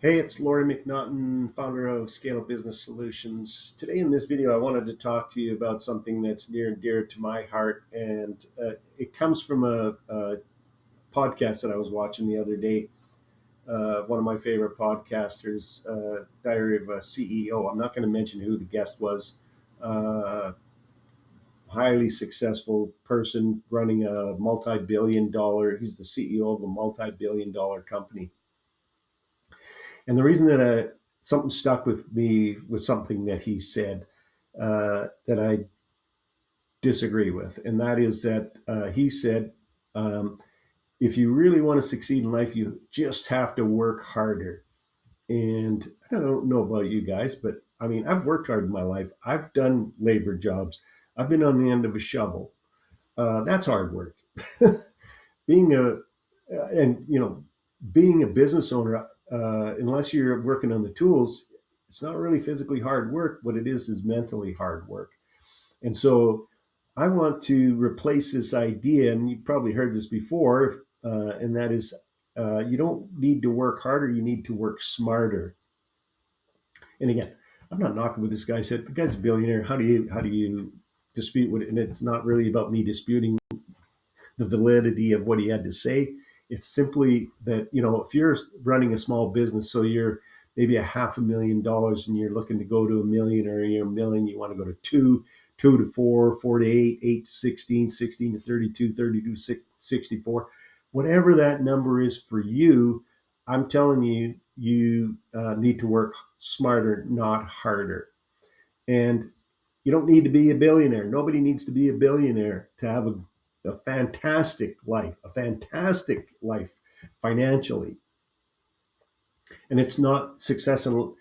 Hey, it's Laurie McNaughton, founder of Scale Up Business Solutions. Today in this video, I wanted to talk to you about something that's near and dear to my heart. And it comes from a podcast that I was watching the other day. One of my favorite podcasters, Diary of a CEO. I'm not going to mention who the guest was. Highly successful person running a multi-billion dollar, he's the CEO of a multi-billion dollar company. And the reason that something stuck with me was something that he said that I disagree with, and that is that he said, if you really want to succeed in life, you just have to work harder. And I don't know about you guys, but I mean, I've worked hard in my life. I've done labor jobs. I've been on the end of a shovel. That's hard work. being a and being a business owner, unless you're working on the tools, it's not really physically hard work. What it is mentally hard work. And so I want to replace this idea, and you've probably heard this before, and that is, you don't need to work harder, you need to work smarter. And again, I'm not knocking what this guy said. The guy's a billionaire. How do you dispute what? And it's not really about me disputing the validity of what he had to say. It's simply that, if you're running a small business, so you're maybe a $500,000 and you're looking to go to a million, or you're a million, you want to go to two to four, four to eight, eight to 16, 16 to 32, 32 to 64, whatever that number is for you. I'm telling you, you need to work smarter, not harder. And you don't need to be a billionaire. Nobody needs to be a billionaire to have a fantastic life financially. And it's not success in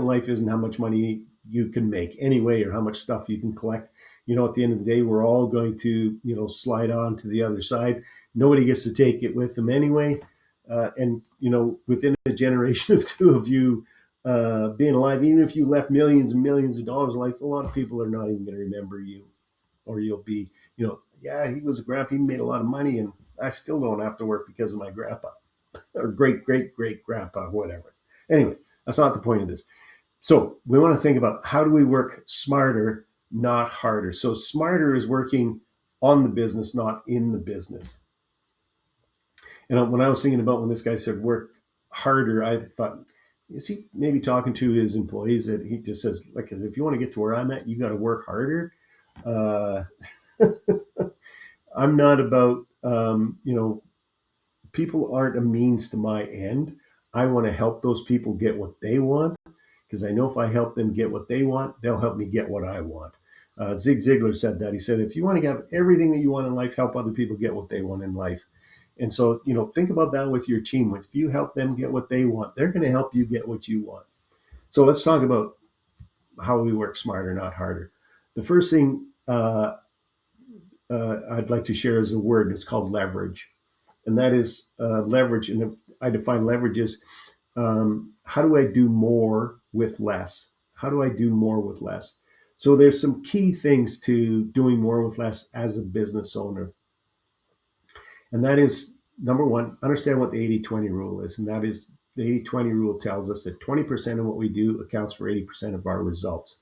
life isn't how much money you can make anyway, or how much stuff you can collect. At the end of the day, we're all going to, slide on to the other side. Nobody gets to take it with them anyway. And within a generation of two of you being alive, even if you left millions and millions of dollars in life, a lot of people are not even going to remember you. Or you'll be, yeah, he was a grandpa, he made a lot of money, and I still don't have to work because of my grandpa or great grandpa, whatever. Anyway, that's not the point of this. So we want to think about, how do we work smarter, not harder? So smarter is working on the business, not in the business. And when I was thinking about when this guy said work harder, I thought, is he maybe talking to his employees, that he just says, like, if you want to get to where I'm at, you got to work harder? Uh, I'm not about, people aren't a means to my end. I want to help those people get what they want, because I know if I help them get what they want, they'll help me get what I want. Zig Ziglar said that. He said, if you want to have everything that you want in life, help other people get what they want in life. And so, think about that with your team. If you help them get what they want, they're going to help you get what you want. So let's talk about how we work smarter, not harder. The first thing I'd like to share is a word. It's called leverage. And that is leverage. And I define leverage as, how do I do more with less? How do I do more with less? So there's some key things to doing more with less as a business owner. And that is, number one, understand what the 80-20 rule is. And that is, the 80-20 rule tells us that 20% of what we do accounts for 80% of our results.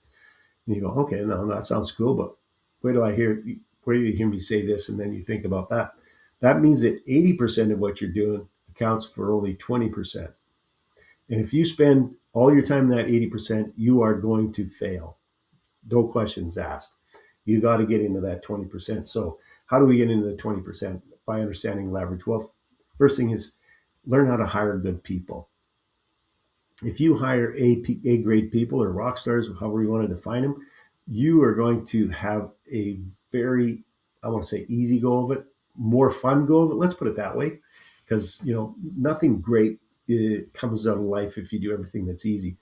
And you go, okay, no, that sounds cool, but where do you hear me say this? And then you think about that. That means that 80% of what you're doing accounts for only 20%. And if you spend all your time in that 80%, you are going to fail. No questions asked. You got to get into that 20%. So how do we get into the 20%? By understanding leverage. Well, first thing is, learn how to hire good people. If you hire A grade people, or rock stars, however you want to define them, you are going to have a very, I want to say, easy go of it, more fun go of it. Let's put it that way, because nothing great comes out of life if you do everything that's easy.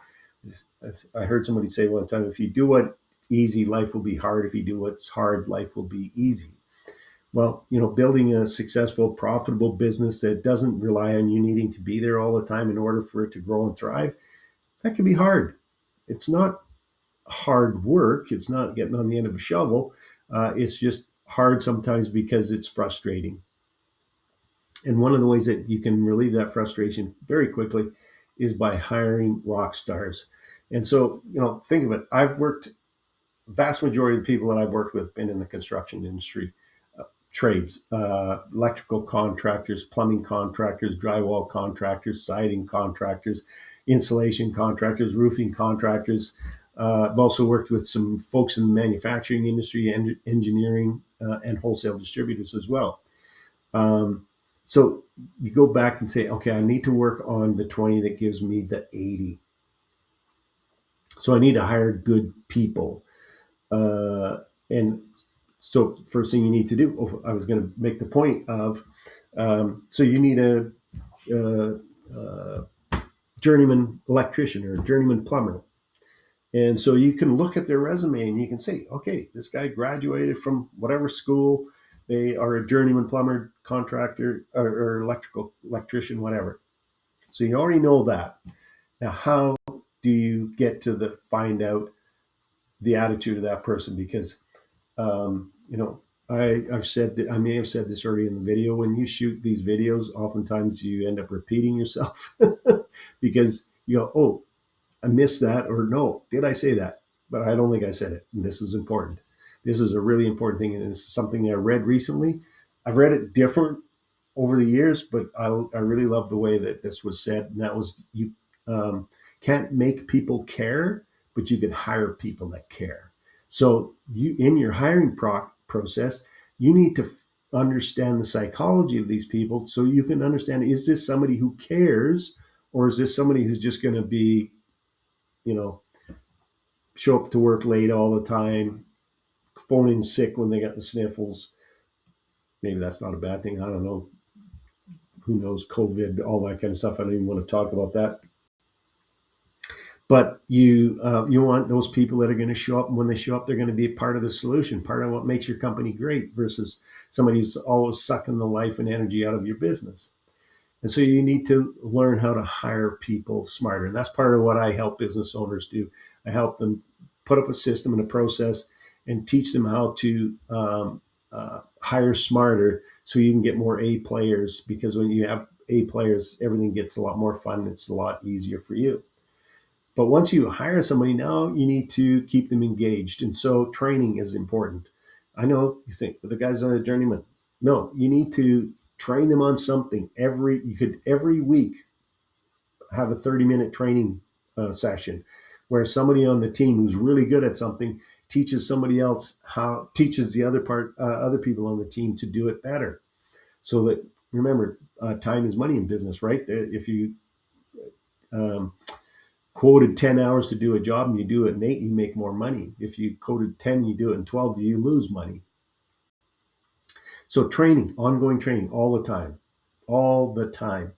I heard somebody say one time, if you do what's easy, life will be hard. If you do what's hard, life will be easy. Well, building a successful, profitable business that doesn't rely on you needing to be there all the time in order for it to grow and thrive, that can be hard. It's not hard work. It's not getting on the end of a shovel. It's just hard sometimes because it's frustrating. And one of the ways that you can relieve that frustration very quickly is by hiring rock stars. And so, think of it. I've worked, vast majority of the people that I've worked with been in the construction industry, trades, electrical contractors, plumbing contractors, drywall contractors, siding contractors, insulation contractors, roofing contractors. I've also worked with some folks in the manufacturing industry, engineering, and wholesale distributors as well. Um, so you go back and say, okay, I need to work on the 20 that gives me the 80. So I need to hire good people. And so first thing you need to do, I was going to make the point of, so you need a, a journeyman electrician or a journeyman plumber. And so you can look at their resume and you can say, okay, this guy graduated from whatever school. They are a journeyman plumber, contractor, or electrical electrician, whatever. So you already know that. Now, how do you get to the find out the attitude of that person? Because um, you know, I've said that, I may have said this already in the video. When you shoot these videos, oftentimes you end up repeating yourself because you go, oh, I missed that, or no, did I say that? But I don't think I said it. And this is important. This is a really important thing. And this is something that I read recently. I've read it different over the years, but I really love the way that this was said. And that was, you um, can't make people care, but you can hire people that care. So you, in your hiring process, you need to understand the psychology of these people so you can understand, is this somebody who cares, or is this somebody who's just going to be, you know, show up to work late all the time, phone in sick when they got the sniffles. Maybe that's not a bad thing. I don't know. Who knows? COVID, all that kind of stuff. I don't even want to talk about that. But you want those people that are going to show up, and when they show up, they're going to be a part of the solution, part of what makes your company great, versus somebody who's always sucking the life and energy out of your business. And so you need to learn how to hire people smarter. And that's part of what I help business owners do. I help them put up a system and a process and teach them how to hire smarter so you can get more A players. Because when you have A players, everything gets a lot more fun. It's a lot easier for you. But once you hire somebody, now you need to keep them engaged. And so training is important. I know you think, but the guy's not a journeyman. No, you need to train them on something. You could every week have a 30-minute training session where somebody on the team who's really good at something teaches somebody else teaches the other people on the team to do it better. So that, remember, time is money in business, right? If you um, quoted 10 hours to do a job and you do it in 8, you make more money. If you quoted 10, you do it in 12, you lose money. So training, ongoing training all the time, all the time.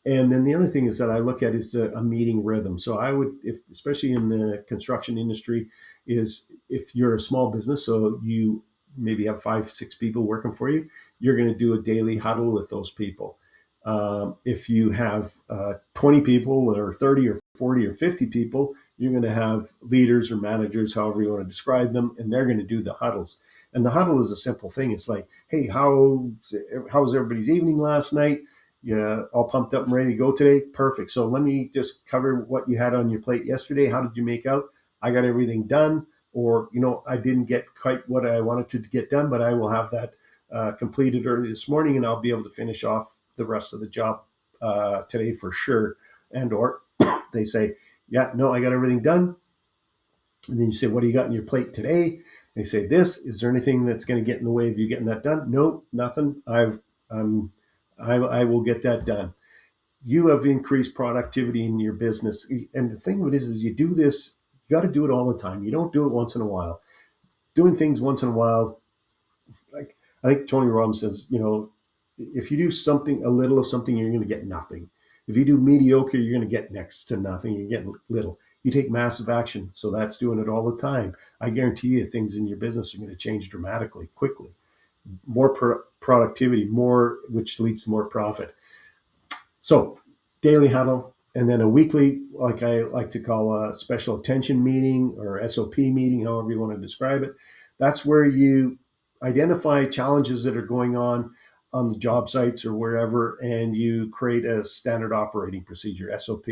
And then the other thing is that I look at is a meeting rhythm. So I would, if especially in the construction industry, is if you're a small business, so you maybe have 5, 6 people working for you, you're going to do a daily huddle with those people. If you have 20 people or 30 or 40 or 50 people, you're going to have leaders or managers, however you want to describe them, and they're going to do the huddles. And the huddle is a simple thing. It's like, hey, how's everybody's evening last night? Yeah, all pumped up and ready to go today? Perfect. So let me just cover what you had on your plate yesterday. How did you make out? I got everything done. Or, I didn't get quite what I wanted to get done, but I will have that completed early this morning, and I'll be able to finish off the rest of the job today for sure. And or they say, yeah, no, I got everything done. And then you say, what do you got on your plate today? They say this. Is there anything that's going to get in the way of you getting that done? No, nothing. I will get that done. You have increased productivity in your business. And the thing of it is you do this, you got to do it all the time. You don't do it once in a while. Doing things once in a while, like I think Tony Robbins says, if you do something, a little of something, you're going to get nothing. If you do mediocre, you're going to get next to nothing. You're getting little. You take massive action. So that's doing it all the time. I guarantee you things in your business are going to change dramatically, quickly. More productivity, which leads to more profit. So daily huddle, and then a weekly, like I like to call a special attention meeting or SOP meeting, however you want to describe it. That's where you identify challenges that are going on. on the job sites or wherever, and you create a standard operating procedure, SOP,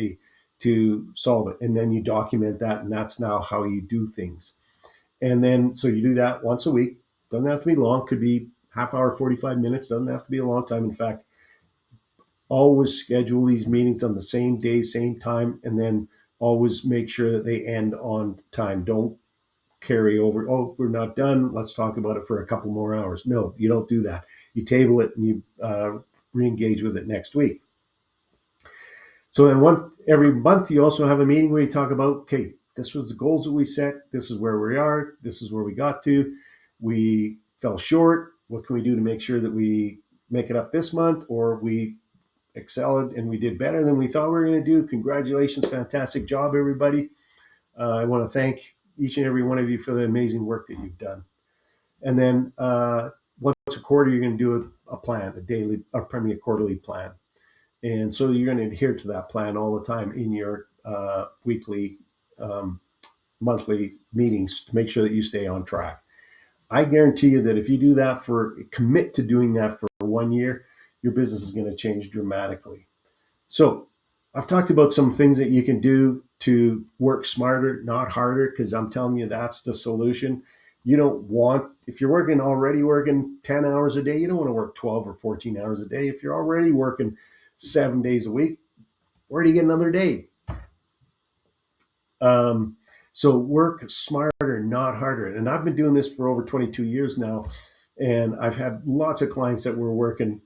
to solve it. And then you document that, and that's now how you do things. And then, so you do that once a week. Doesn't have to be long, could be half hour, 45 minutes, doesn't have to be a long time. In fact, always schedule these meetings on the same day, same time, and then always make sure that they end on time. Don't carry over. Oh, we're not done. Let's talk about it for a couple more hours. No, you don't do that. You table it and you re-engage with it next week. So then every month you also have a meeting where you talk about, okay, this was the goals that we set. This is where we are. This is where we got to. We fell short. What can we do to make sure that we make it up this month, or we excelled and we did better than we thought we were going to do? Congratulations. Fantastic job, everybody. I want to thank each and every one of you for the amazing work that you've done. And then once a quarter, you're going to do a plan, a daily, or probably a quarterly plan. And so you're going to adhere to that plan all the time in your weekly, monthly meetings to make sure that you stay on track. I guarantee you that if you do that commit to doing that for 1 year, your business is going to change dramatically. So I've talked about some things that you can do to work smarter, not harder, because I'm telling you, that's the solution. You don't want, if you're already working 10 hours a day, you don't want to work 12 or 14 hours a day. If you're already working 7 days a week, where do you get another day? So work smarter, not harder. And I've been doing this for over 22 years now. And I've had lots of clients that were working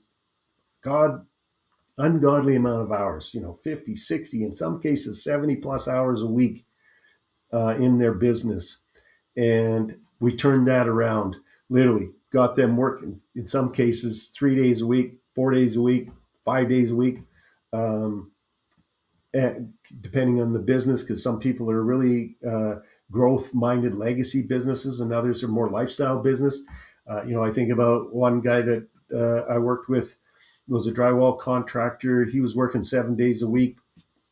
ungodly amount of hours, 50, 60, in some cases, 70 plus hours a week in their business. And we turned that around, literally got them working, in some cases, 3 days a week, 4 days a week, 5 days a week, depending on the business, because some people are really growth-minded legacy businesses and others are more lifestyle business. I think about one guy that I worked with, was a drywall contractor. He was working 7 days a week,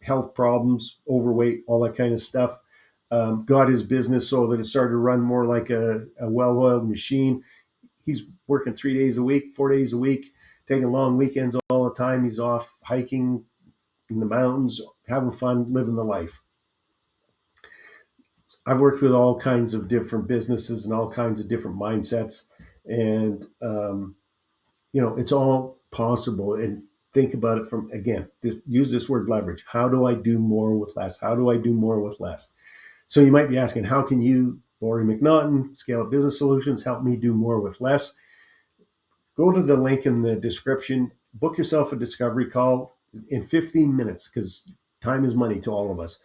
health problems, overweight, all that kind of stuff. Got his business so that it started to run more like a well-oiled machine. He's working 3 days a week, 4 days a week, taking long weekends all the time. He's off hiking in the mountains, having fun, living the life. I've worked with all kinds of different businesses and all kinds of different mindsets. And, it's all possible. And think about it from, again, use this word leverage. How do I do more with less? How do I do more with less? So you might be asking, how can you, Laurie McNaughton, Scale Up Business Solutions, help me do more with less? Go to the link in the description, book yourself a discovery call in 15 minutes, because time is money to all of us.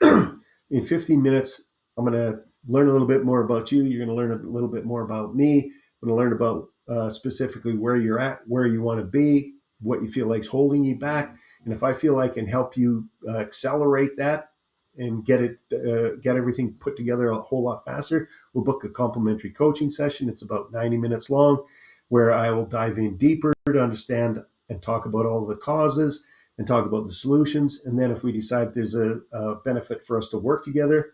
In 15 minutes, I'm going to learn a little bit more about you. You're going to learn a little bit more about me. I'm going to learn about specifically where you're at, where you want to be, what you feel like is holding you back. And if I feel I can help you accelerate that and get everything put together a whole lot faster, we'll book a complimentary coaching session. It's about 90 minutes long, where I will dive in deeper to understand and talk about all of the causes and talk about the solutions. And then if we decide there's a benefit for us to work together,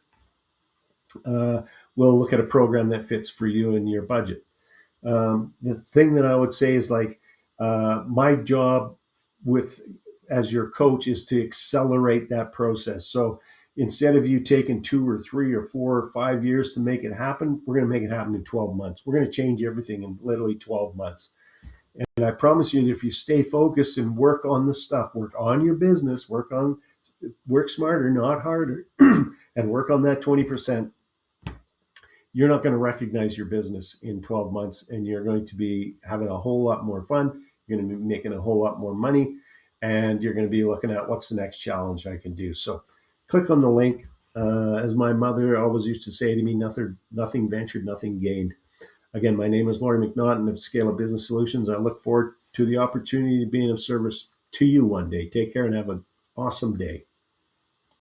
we'll look at a program that fits for you and your budget. The thing that I would say is, like, my job as your coach is to accelerate that process. So instead of you taking 2 or 3 or 4 or 5 years to make it happen, we're going to make it happen in 12 months. We're going to change everything in literally 12 months. And I promise you that if you stay focused and work on the stuff, work on your business, work smarter, not harder, and work on that 20%, you're not going to recognize your business in 12 months, and you're going to be having a whole lot more fun. You're going to be making a whole lot more money, and you're going to be looking at what's the next challenge I can do. So click on the link. As my mother always used to say to me, nothing ventured, nothing gained. Again, my name is Laurie McNaughton of Scale Up Business Solutions. I look forward to the opportunity to be of service to you one day. Take care and have an awesome day.